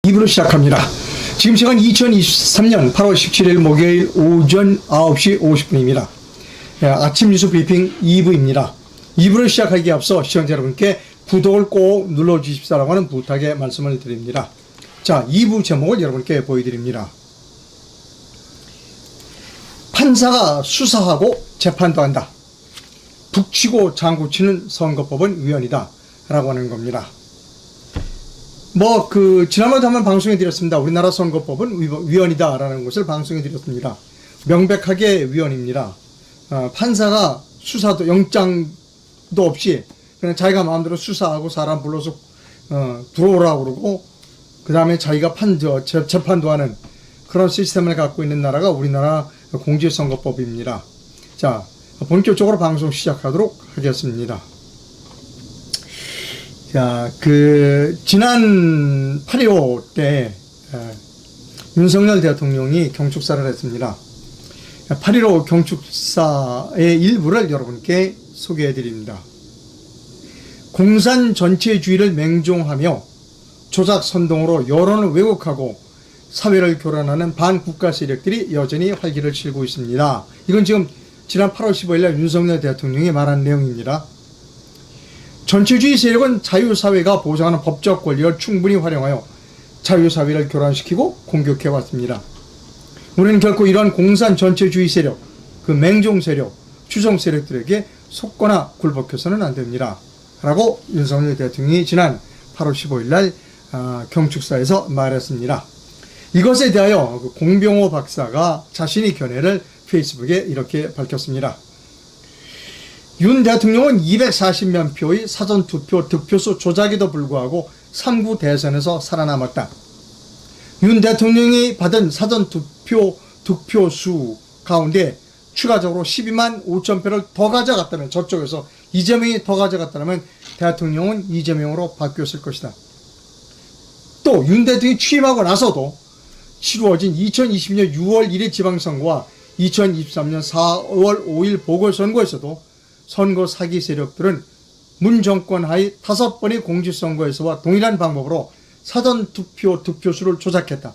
2부로 시작합니다. 지금 시간 2023년 8월 17일 목요일 오전 9시 50분입니다. 아침 뉴스 브리핑 2부입니다. 2부를 시작하기에 앞서 시청자 여러분께 구독을 꼭 눌러주십사라고 하는 부탁의 말씀을 드립니다. 자, 2부 제목을 여러분께 보여드립니다. 판사가 수사하고 재판도 한다. 북치고 장구치는 선거법은 위헌이다. 라고 하는 겁니다. 지난번에 한번 방송해 드렸습니다. 우리나라 선거법은 위헌이다. 라는 것을 방송해 드렸습니다. 명백하게 위헌입니다. 판사가 수사도, 영장도 없이 그냥 자기가 마음대로 수사하고 사람 불러서, 들어오라고 그러고, 그 다음에 자기가 재판도 하는 그런 시스템을 갖고 있는 나라가 우리나라 공직선거법입니다. 자, 본격적으로 방송 시작하도록 하겠습니다. 자, 지난 8.15 때, 윤석열 대통령이 경축사를 했습니다. 8.15 경축사의 일부를 여러분께 소개해 드립니다. 공산 전체주의를 맹종하며 조작 선동으로 여론을 왜곡하고 사회를 교란하는 반국가 세력들이 여전히 활기를 칠고 있습니다. 이건 지금 지난 8월 15일 날 윤석열 대통령이 말한 내용입니다. 전체주의 세력은 자유사회가 보장하는 법적 권리를 충분히 활용하여 자유사회를 교란시키고 공격해왔습니다. 우리는 결코 이러한 공산 전체주의 세력, 맹종 세력, 추종 세력들에게 속거나 굴복해서는 안 됩니다. 라고 윤석열 대통령이 지난 8월 15일 날 경축사에서 말했습니다. 이것에 대하여 공병호 박사가 자신의 견해를 페이스북에 이렇게 밝혔습니다. 윤 대통령은 240만 표의 사전투표 득표수 조작에도 불구하고 3구 대선에서 살아남았다. 윤 대통령이 받은 사전투표 득표수 가운데 추가적으로 12만 5천 표를 더 가져갔다면, 저쪽에서 이재명이 더 가져갔다면 대통령은 이재명으로 바뀌었을 것이다. 또 윤 대통령이 취임하고 나서도 치루어진 2020년 6월 1일 지방선거와 2023년 4월 5일 보궐선거에서도 선거 사기 세력들은 문 정권 하에 5번의 공직선거에서와 동일한 방법으로 사전투표 득표수를 조작했다.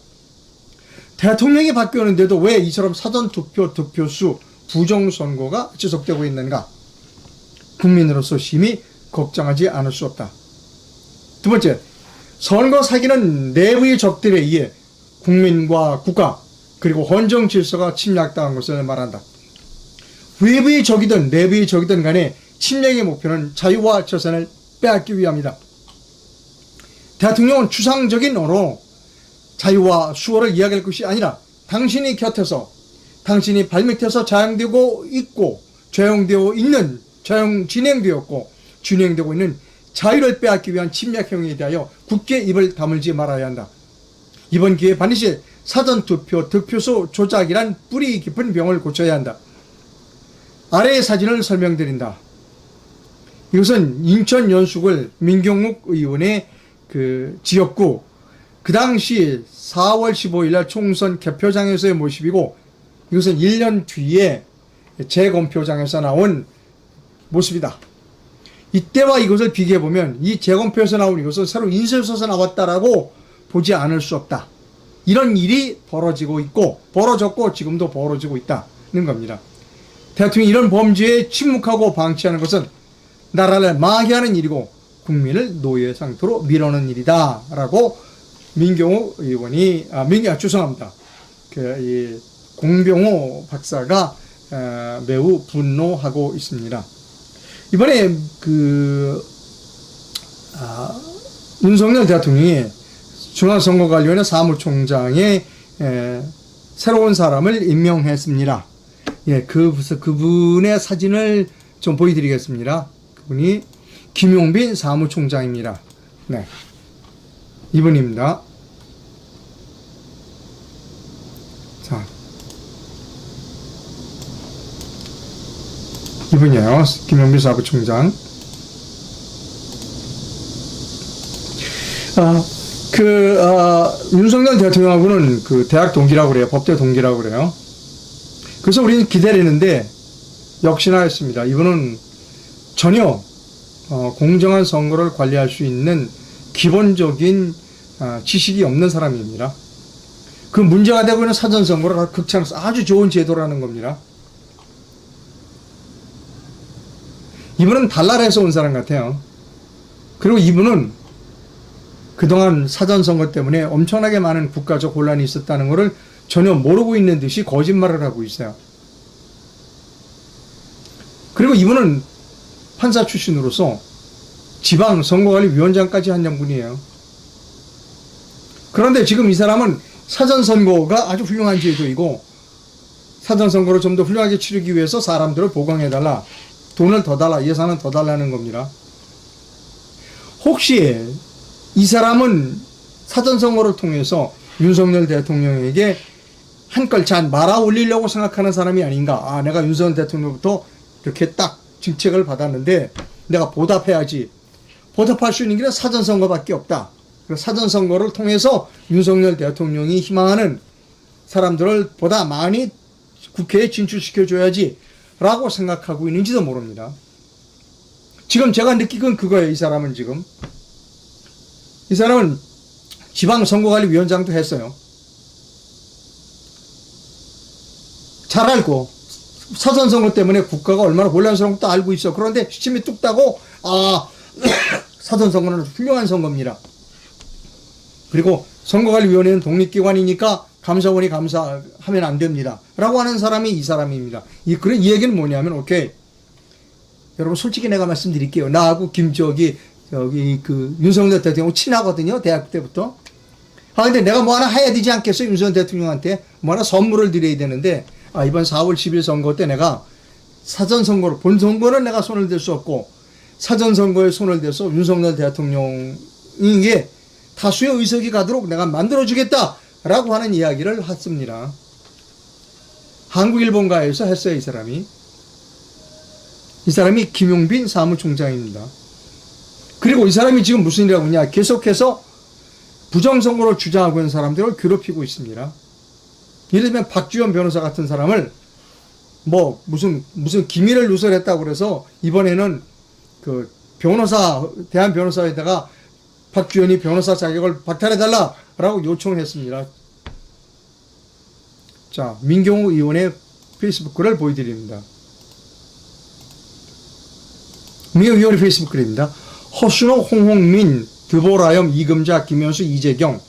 대통령이 바뀌었는데도 왜 이처럼 사전투표 득표수 부정선거가 지속되고 있는가? 국민으로서 심히 걱정하지 않을 수 없다. 두 번째, 선거 사기는 내부의 적들에 의해 국민과 국가 그리고 헌정 질서가 침략당한 것을 말한다. 외부의 적이든 내부의 적이든 간에 침략의 목표는 자유와 재산을 빼앗기 위함이다. 대통령은 추상적인 언어로 자유와 수호를 이야기할 것이 아니라 당신이 곁에서, 당신이 발밑에서 자행되고 있고 진행되었고 진행되고 있는 자유를 빼앗기 위한 침략 행위에 대하여 굳게 입을 다물지 말아야 한다. 이번 기회에 반드시 사전투표 득표수 조작이란 뿌리 깊은 병을 고쳐야 한다. 아래의 사진을 설명드린다. 이것은 인천 연수구 민경욱 의원의 지역구, 그 당시 4월 15일 날 총선 개표장에서의 모습이고, 이것은 1년 뒤에 재검표장에서 나온 모습이다. 이때와 이것을 비교해보면 이 재검표에서 나온 이것은 새로 인쇄소에서 나왔다라고 보지 않을 수 없다. 이런 일이 벌어졌고 지금도 벌어지고 있다는 겁니다. 대통령이 이런 범죄에 침묵하고 방치하는 것은 나라를 망하게 일이고 국민을 노예 상태로 밀어넣는 일이다. 라고 민경호 의원이, 죄송합니다. 이 공병호 박사가 매우 분노하고 있습니다. 이번에 윤석열 대통령이 중앙선거관리위원회 사무총장에 새로운 사람을 임명했습니다. 예, 그분의 사진을 좀 보여드리겠습니다. 그분이 김용빈 사무총장입니다. 네, 이분입니다. 자, 이분이에요. 김용빈 사무총장. 윤석열 대통령하고는 대학 동기라고 그래요. 법대 동기라고 그래요. 그래서 우리는 기대를 했는데 역시나 했습니다. 이분은 전혀 공정한 선거를 관리할 수 있는 기본적인 지식이 없는 사람입니다. 그 문제가 되고 있는 사전선거를 극찬해서 아주 좋은 제도라는 겁니다. 이분은 달나라에서 온 사람 같아요. 그리고 이분은 그동안 사전선거 때문에 엄청나게 많은 국가적 혼란이 있었다는 것을 전혀 모르고 있는 듯이 거짓말을 하고 있어요. 그리고 이분은 판사 출신으로서 지방선거관리위원장까지 한 장군이에요. 그런데 지금 이 사람은 사전선거가 아주 훌륭한 제도이고 사전선거를 좀 더 훌륭하게 치르기 위해서 사람들을 보강해달라, 돈을 더 달라, 예산은 더 달라는 겁니다. 혹시 이 사람은 사전선거를 통해서 윤석열 대통령에게 한 걸 잘 말아 올리려고 생각하는 사람이 아닌가. 내가 윤석열 대통령부터 이렇게 딱 직책을 받았는데 내가 보답해야지. 보답할 수 있는 길은 사전선거밖에 없다. 사전선거를 통해서 윤석열 대통령이 희망하는 사람들을 보다 많이 국회에 진출시켜줘야지 라고 생각하고 있는지도 모릅니다. 지금 제가 느끼건 그거예요. 이 사람은 지금. 이 사람은 지방선거관리위원장도 했어요. 잘 알고 사전선거 때문에 국가가 얼마나 혼란스러운 것도 알고 있어. 그런데 시침이 뚝 따고 사전선거는 훌륭한 선거입니다. 그리고 선거관리위원회는 독립기관이니까 감사원이 감사하면 안 됩니다. 라고 하는 사람이 이 사람입니다. 이 얘기는 뭐냐면, 오케이. 여러분, 솔직히 내가 말씀드릴게요. 나하고 윤석열 대통령 친하거든요. 대학 때부터. 근데 내가 뭐 하나 해야 되지 않겠어요? 윤석열 대통령한테 뭐 하나 선물을 드려야 되는데, 이번 4월 10일 선거 때 내가 사전선거로, 본선거는 내가 손을 댈 수 없고, 사전선거에 손을 대서 윤석열 대통령에게 다수의 의석이 가도록 내가 만들어주겠다 라고 하는 이야기를 했습니다. 한국일본가에서 했어요. 이 사람이 김용빈 사무총장입니다. 그리고 이 사람이 지금 무슨 일을 하고 있냐, 계속해서 부정선거를 주장하고 있는 사람들을 괴롭히고 있습니다. 예를 들면 박주현 변호사 같은 사람을 무슨 기밀을 누설했다고 그래서 이번에는 대한 변호사에다가 박주현이 변호사 자격을 박탈해달라라고 요청을 했습니다. 자, 민경우 의원의 페이스북 글을 보여드립니다. 민경우 의원의 페이스북 글입니다. 허순호, 홍홍민, 드보라염, 이금자, 김현수, 이재경,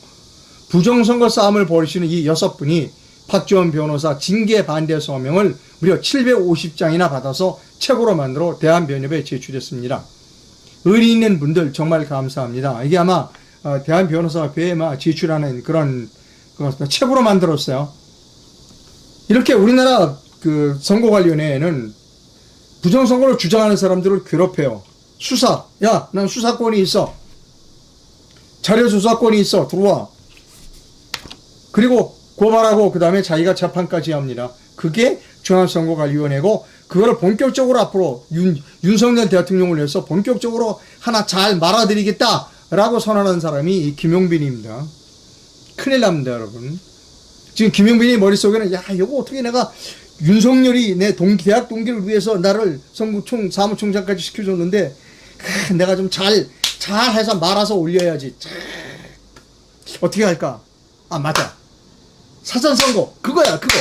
부정선거 싸움을 벌이시는 이 6분이 박주현 변호사 징계 반대 서명을 무려 750장이나 받아서 책으로 만들어 대한변협에 제출했습니다. 의리 있는 분들 정말 감사합니다. 이게 아마 대한변호사협회에 제출하는 그런 책으로 만들었어요. 이렇게 우리나라 선거관리위원회에는 부정선거를 주장하는 사람들을 괴롭혀요. 난 수사권이 있어. 자료 조사권이 있어. 들어와. 그리고 고발하고 그 다음에 자기가 재판까지 합니다. 그게 중앙선거관리위원회고, 그거를 본격적으로 앞으로 윤석열 대통령을 위해서 본격적으로 하나 잘 말아드리겠다라고 선언한 사람이 이 김용빈입니다. 큰일 납니다, 여러분. 지금 김용빈이 머릿속에는 이거 어떻게 내가 윤석열이 내 대학 동기를 위해서 나를 사무총장까지 시켜줬는데 내가 좀 잘 해서 말아서 올려야지. 어떻게 할까? 맞아. 사전선거. 그거야, 그거.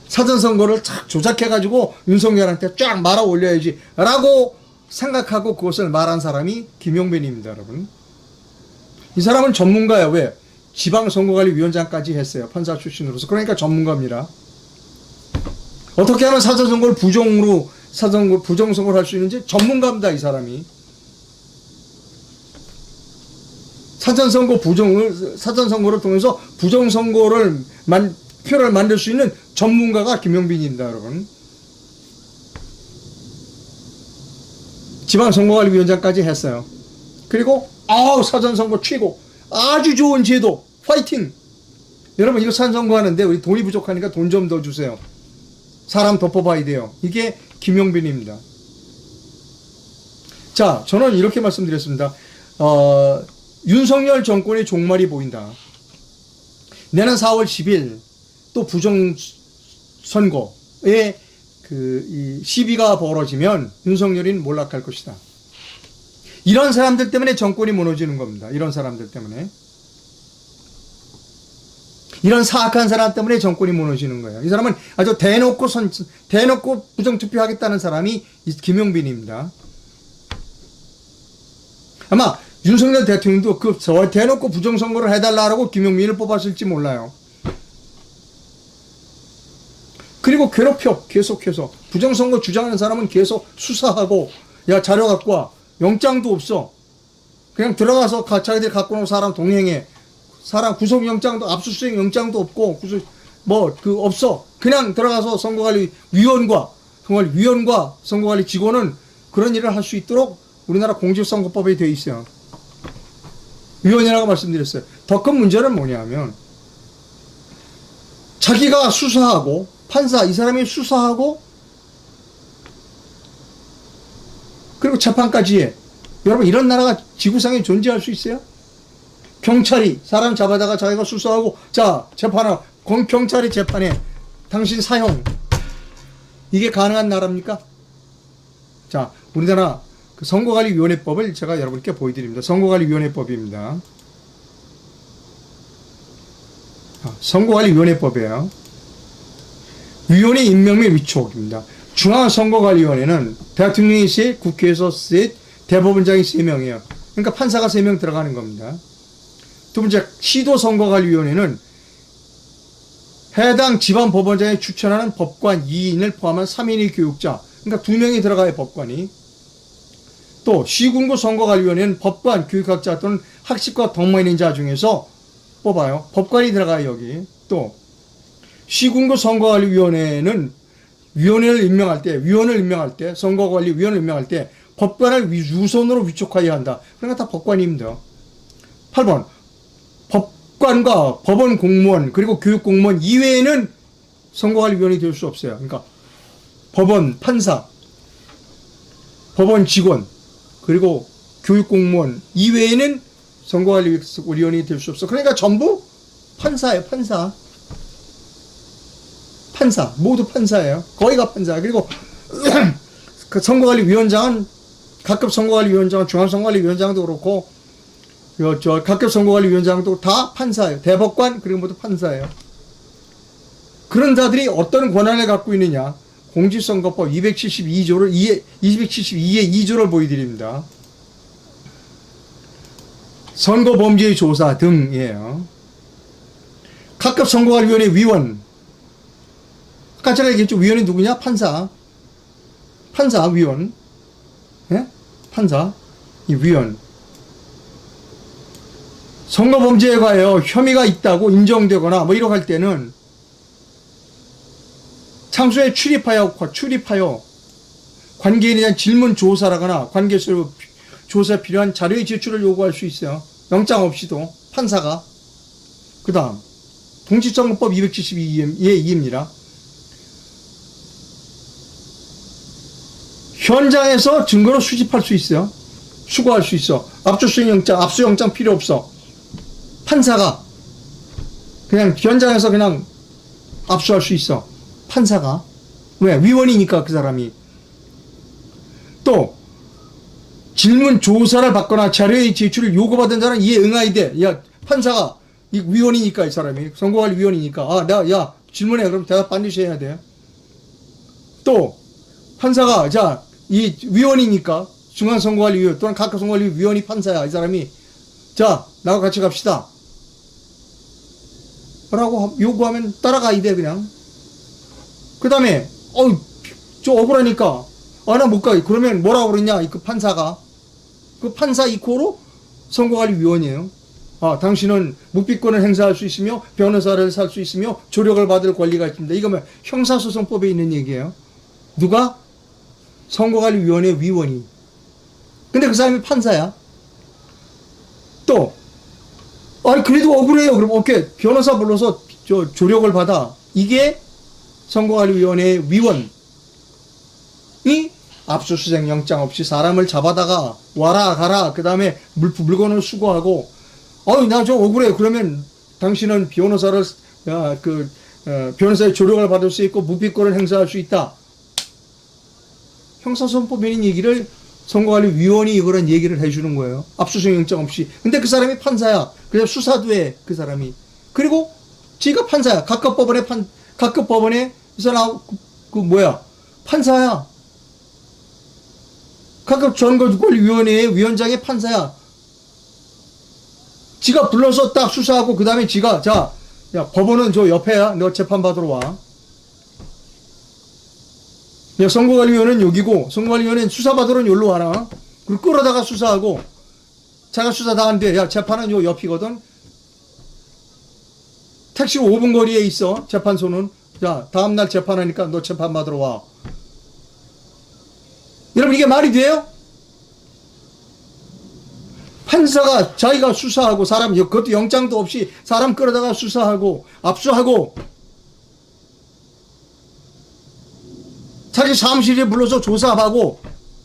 사전선거를 쫙 조작해가지고 윤석열한테 쫙 말아 올려야지 라고 생각하고 그것을 말한 사람이 김용빈입니다, 여러분. 이 사람은 전문가야. 왜? 지방선거관리위원장까지 했어요. 판사 출신으로서. 그러니까 전문가입니다. 어떻게 하면 사전선거를 부정선거를 할 수 있는지 전문가입니다, 이 사람이. 사전선거를 통해서 부정선거를 표를 만들 수 있는 전문가가 김용빈입니다, 여러분. 지방선거관리위원장까지 했어요. 그리고 사전선거 최고, 아주 좋은 제도, 파이팅. 여러분, 이거 사전선거 하는데 우리 돈이 부족하니까 돈 좀 더 주세요. 사람 더 뽑아야 돼요. 이게 김용빈입니다. 자, 저는 이렇게 말씀드렸습니다. 윤석열 정권의 종말이 보인다. 내년 4월 10일 또 부정선거에 이 시비가 벌어지면 윤석열이는 몰락할 것이다. 이런 사람들 때문에 정권이 무너지는 겁니다. 이런 사람들 때문에. 이런 사악한 사람 때문에 정권이 무너지는 거예요. 이 사람은 아주 대놓고 부정투표하겠다는 사람이 김용빈입니다. 아마 윤석열 대통령도 대놓고 부정선거를 해달라고 김용민을 뽑았을지 몰라요. 그리고 괴롭혀, 계속해서. 부정선거 주장하는 사람은 계속 수사하고, 야, 자료 갖고 와. 영장도 없어. 그냥 들어가서 자기들 갖고 온 사람 동행해. 사람 구속영장도, 압수수색 영장도 없고, 없어. 그냥 들어가서 선거관리위원과 선거관리 직원은 그런 일을 할 수 있도록 우리나라 공직선거법에 되어 있어요. 위원이라고 말씀드렸어요. 더 큰 문제는 뭐냐면, 자기가 수사하고, 이 사람이 수사하고, 그리고 재판까지 해. 여러분, 이런 나라가 지구상에 존재할 수 있어요? 경찰이 사람 잡아다가 자기가 수사하고, 자, 경찰이 재판해. 당신 사형. 이게 가능한 나라입니까? 자, 우리나라 그 선거관리위원회법을 제가 여러분께 보여드립니다. 선거관리위원회법입니다. 선거관리위원회법이에요. 위원회 임명 및 위촉입니다. 중앙선거관리위원회는 대통령이 셋, 국회에서 셋, 대법원장이 3명이에요. 그러니까 판사가 3명 들어가는 겁니다. 두 번째, 시도선거관리위원회는 해당 지방법원장이 추천하는 법관 2인을 포함한 3인의 교육자, 그러니까 2명이 들어가요, 법관이. 또 시군구 선거관리위원회는 법관, 교육학자 또는 학식과 덕망인 자 중에서 뽑아요. 법관이 들어가요, 여기. 또 시군구 선거관리위원회는 위원을 임명할 때 선거관리위원을 임명할 때 법관을 우선으로 위촉하여야 한다. 그러니까 다 법관입니다. 8번 법관과 법원 공무원 그리고 교육 공무원 이외에는 선거관리위원이 될 수 없어요. 그러니까 법원 판사, 법원 직원 그리고 교육 공무원 이외에는 선거관리위원이 될 수 없어. 그러니까 전부 판사예요. 판사 모두 판사예요. 거의가 판사. 그리고 그 선거관리위원장은 각급 선거관리위원장은 중앙선거관리위원장도 그렇고 각급 선거관리위원장도 다 판사예요. 대법관 그리고 모두 판사예요. 그런 자들이 어떤 권한을 갖고 있느냐? 공직선거법 272의 2조를 보여드립니다. 선거범죄 조사 등이에요. 각급 선거관리위원회 위원. 아까 제가 얘기했죠. 위원이 누구냐? 판사, 위원. 예? 판사, 이 위원. 선거범죄에 관하여 혐의가 있다고 인정되거나 이렇게 할 때는 창소에 출입하여 관계인에 대한 질문 조사라거나 관계수 조사에 필요한 자료의 제출을 요구할 수 있어요. 영장 없이도 판사가. 그 다음 공직선거법 272의 2입니다. 현장에서 증거를 수집할 수 있어요. 수거할 수 있어. 압수수색 영장, 압수영장 필요 없어. 판사가 그냥 현장에서 그냥 압수할 수 있어. 판사가. 왜? 위원이니까 그 사람이. 또 질문 조사를 받거나 자료의 제출을 요구받은 자는 이에 응하야 돼. 야, 판사가 이 위원이니까 이 사람이 선거관리 위원이니까 야 질문해. 그럼 대답 반드시 해야 돼. 또 판사가 이 위원이니까 중앙선거관리위원 또는 각급 선거관리위원이 판사야. 이 사람이 자 나하고 같이 갑시다 라고 요구하면 따라가야 돼. 그냥. 그 다음에 저 억울하니까 나 못 가. 그러면 뭐라고 그러냐 그 판사가. 그 판사 이코로 선거관리위원이에요. 당신은 묵비권을 행사할 수 있으며 변호사를 살 수 있으며 조력을 받을 권리가 있습니다. 이거 형사소송법에 있는 얘기예요. 누가? 선거관리위원회 위원이. 근데 그 사람이 판사야. 또 그래도 억울해요. 그럼 오케이 변호사 불러서 조력을 받아. 이게 선거관리위원회 위원이 압수수색 영장 없이 사람을 잡아다가 와라 가라 그 다음에 물건을 수거하고 나 좀 억울해. 그러면 당신은 변호사를 변호사의 조력을 받을 수 있고 무비권을 행사할 수 있다. 형사소송법에 있는 얘기를 선거관리위원이 이거란 얘기를 해주는 거예요. 압수수색 영장 없이. 근데 그 사람이 판사야. 그래서 수사도 해, 그 사람이. 그리고 지가 판사야. 각급 법원에서 판사야. 각급 선거관리위원회의 위원장의 판사야. 지가 불러서 딱 수사하고 그 다음에 지가 야 법원은 저 옆에야. 너 재판받으러 와. 야, 선거관리위원회는 여기고 선거관리위원회는 수사받으러는 여기로 와라. 그리고 끌어다가 수사하고 자가 수사 다 안 돼. 야 재판은 요 옆이거든. 택시로 5분 거리에 있어. 재판소는. 자 다음날 재판하니까 너 재판받으러 와. 여러분 이게 말이 돼요? 판사가 자기가 수사하고 사람 그것도 영장도 없이 사람 끌어다가 수사하고 압수하고 자기 사무실에 불러서 조사하고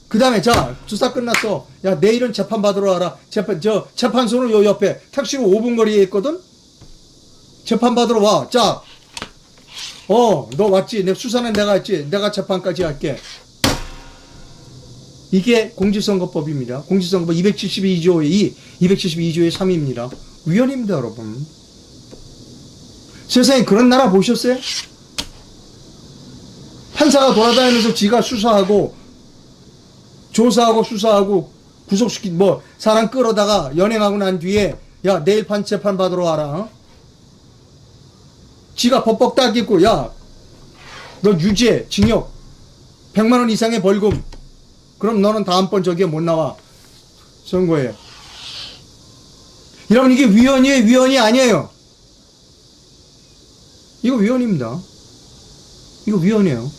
그 다음에 자 수사 끝났어. 야 내일은 재판 받으러 와라. 재판소는 요 옆에 택시로 5분 거리에 있거든. 재판 받으러 와. 자 너 왔지. 내 수사는 내가 했지. 내가 재판까지 할게. 이게 공직선거법입니다. 공직선거법 272조의 2, 272조의 3입니다. 위헌입니다, 여러분. 세상에 그런 나라 보셨어요? 판사가 돌아다니면서 지가 수사하고 조사하고 수사하고 사람 끌어다가 연행하고 난 뒤에 야 내일 재판 받으러 와라. 어? 지가 법법 딱 있고 야 너 유죄 징역 100만 원 이상의 벌금. 그럼 너는 다음번 저기에 못 나와. 선거에. 여러분 이게 위헌이에요? 위헌이 아니에요? 이거 위헌입니다. 이거 위헌이에요.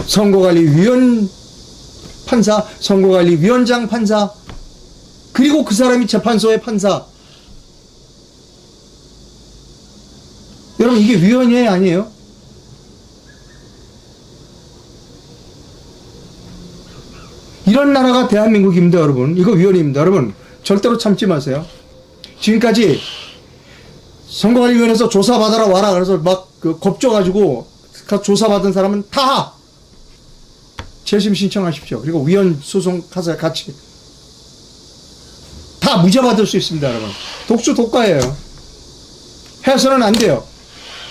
선거관리위원 판사, 선거관리위원장 판사, 그리고 그 사람이 재판소의 판사. 여러분 이게 위헌이에요? 아니에요? 이런 나라가 대한민국입니다, 여러분. 이거 위헌입니다. 여러분 절대로 참지 마세요. 지금까지 선거관리위원회에서 조사받아라 와라 그래서 막 겁줘가지고 조사받은 사람은 다 재심 신청하십시오. 그리고 위헌 소송 가서 같이 다 무죄 받을 수 있습니다, 여러분. 독수 독가예요. 해서는 안 돼요.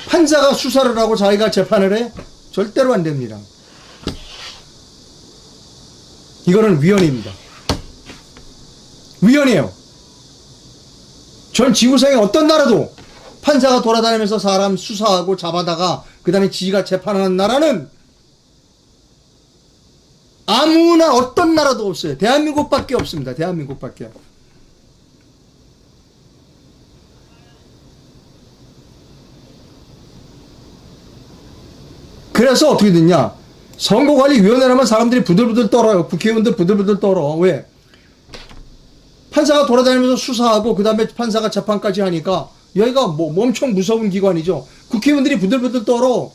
판사가 수사를 하고 자기가 재판을 해? 절대로 안 됩니다. 이거는 위헌입니다. 위헌이에요. 전 지구상의 어떤 나라도 판사가 돌아다니면서 사람 수사하고 잡아다가 그 다음에 지가 재판하는 나라는 아무나 어떤 나라도 없어요. 대한민국밖에 없습니다. 대한민국밖에. 그래서 어떻게 됐냐? 선거관리위원회라면 사람들이 부들부들 떨어요. 국회의원들 부들부들 떨어. 왜? 판사가 돌아다니면서 수사하고 그 다음에 판사가 재판까지 하니까 여기가 뭐 엄청 무서운 기관이죠. 국회의원들이 부들부들 떨어.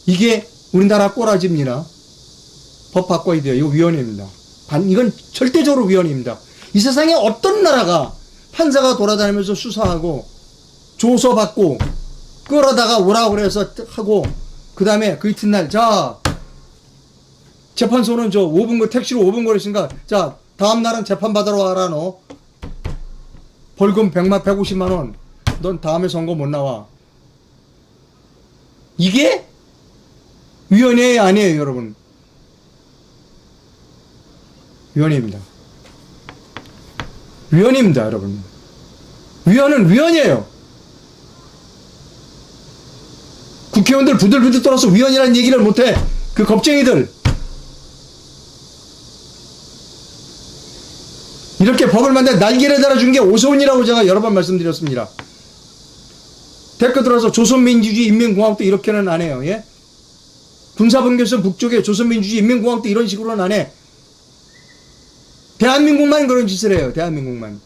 이게 우리나라 꼬라지입니다. 법 바꿔야 돼요. 이거 위헌입니다. 이건 절대적으로 위헌입니다. 이 세상에 어떤 나라가 판사가 돌아다니면서 수사하고 조서받고 끌어다가 오라고 그래서 하고 그 다음에 그 이튿날 자 재판소는 저 5분 택시로 5분 거리니까 자 다음 날은 재판 받으러 와라. 너 벌금 150만 원. 넌 다음에 선거 못 나와. 이게 위헌이에요? 아니에요, 여러분? 위헌입니다. 위헌입니다, 여러분. 위헌은 위헌이에요. 국회의원들 부들부들 떨어서 위헌이라는 얘기를 못해. 그 겁쟁이들. 이렇게 법을 만든 날개를 달아준 게 오소훈이라고 제가 여러 번 말씀드렸습니다. 댓글 들어서 조선민주주의 인민공화국도 이렇게는 안 해요. 예? 군사분계선 북쪽에 조선민주주의 인민공화국도 이런 식으로는 안 해. 대한민국만 그런 짓을 해요. 대한민국만.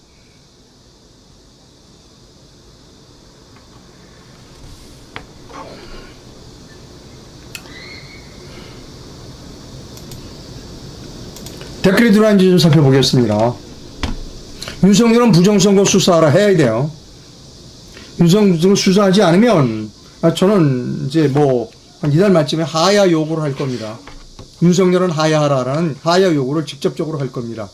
댓글이 들어왔는지 좀 살펴보겠습니다. 윤석열은 부정선거 수사하라 해야 돼요. 윤석열 수사하지 않으면 저는 이제 뭐 한 이달 말쯤에 하야 요구를 할 겁니다. 윤석열은 하야하라라는 하야 요구를 직접적으로 할 겁니다.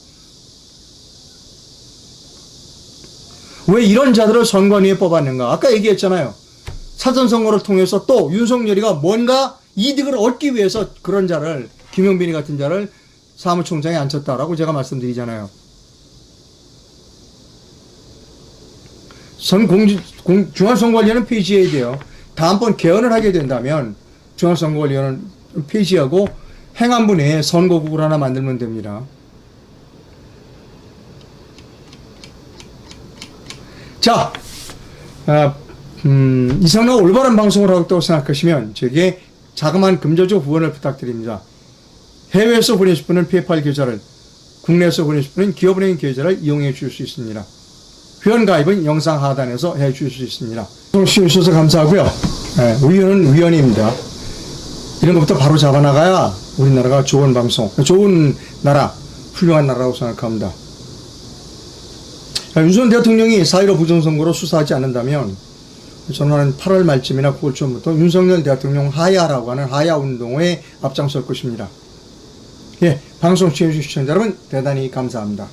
왜 이런 자들을 선관위에 뽑았는가? 아까 얘기했잖아요. 사전선거를 통해서 또 윤석열이가 뭔가 이득을 얻기 위해서 그런 자를, 김용빈이 같은 자를 사무총장에 앉혔다라고 제가 말씀드리잖아요. 중앙선거관리위원회는 폐지해야 돼요. 다음번 개헌을 하게 된다면 중앙선거관리위원회는 폐지하고 행안부 내에 선거국을 하나 만들면 됩니다. 자, 이상과 올바른 방송을 하고 있다고 생각하시면 제게 자그마한 금전적 후원을 부탁드립니다. 해외에서 보내실 분은 페이팔 계좌를, 국내에서 보내실 분은 기업은행 계좌를 이용해 주실 수 있습니다. 회원 가입은 영상 하단에서 해 주실 수 있습니다. 시청해주셔서 감사하고요. 위원은 위원입니다. 이런 것부터 바로 잡아나가야 우리나라가 좋은 방송, 좋은 나라, 훌륭한 나라라고 생각합니다. 윤석열 대통령이 4.15 부정선거로 수사하지 않는다면 저는 8월 말쯤이나 9월 초부터 윤석열 대통령 하야라고 하는 하야 운동에 앞장설 것입니다. 예, 방송 시청해주신 시청자 여러분 대단히 감사합니다.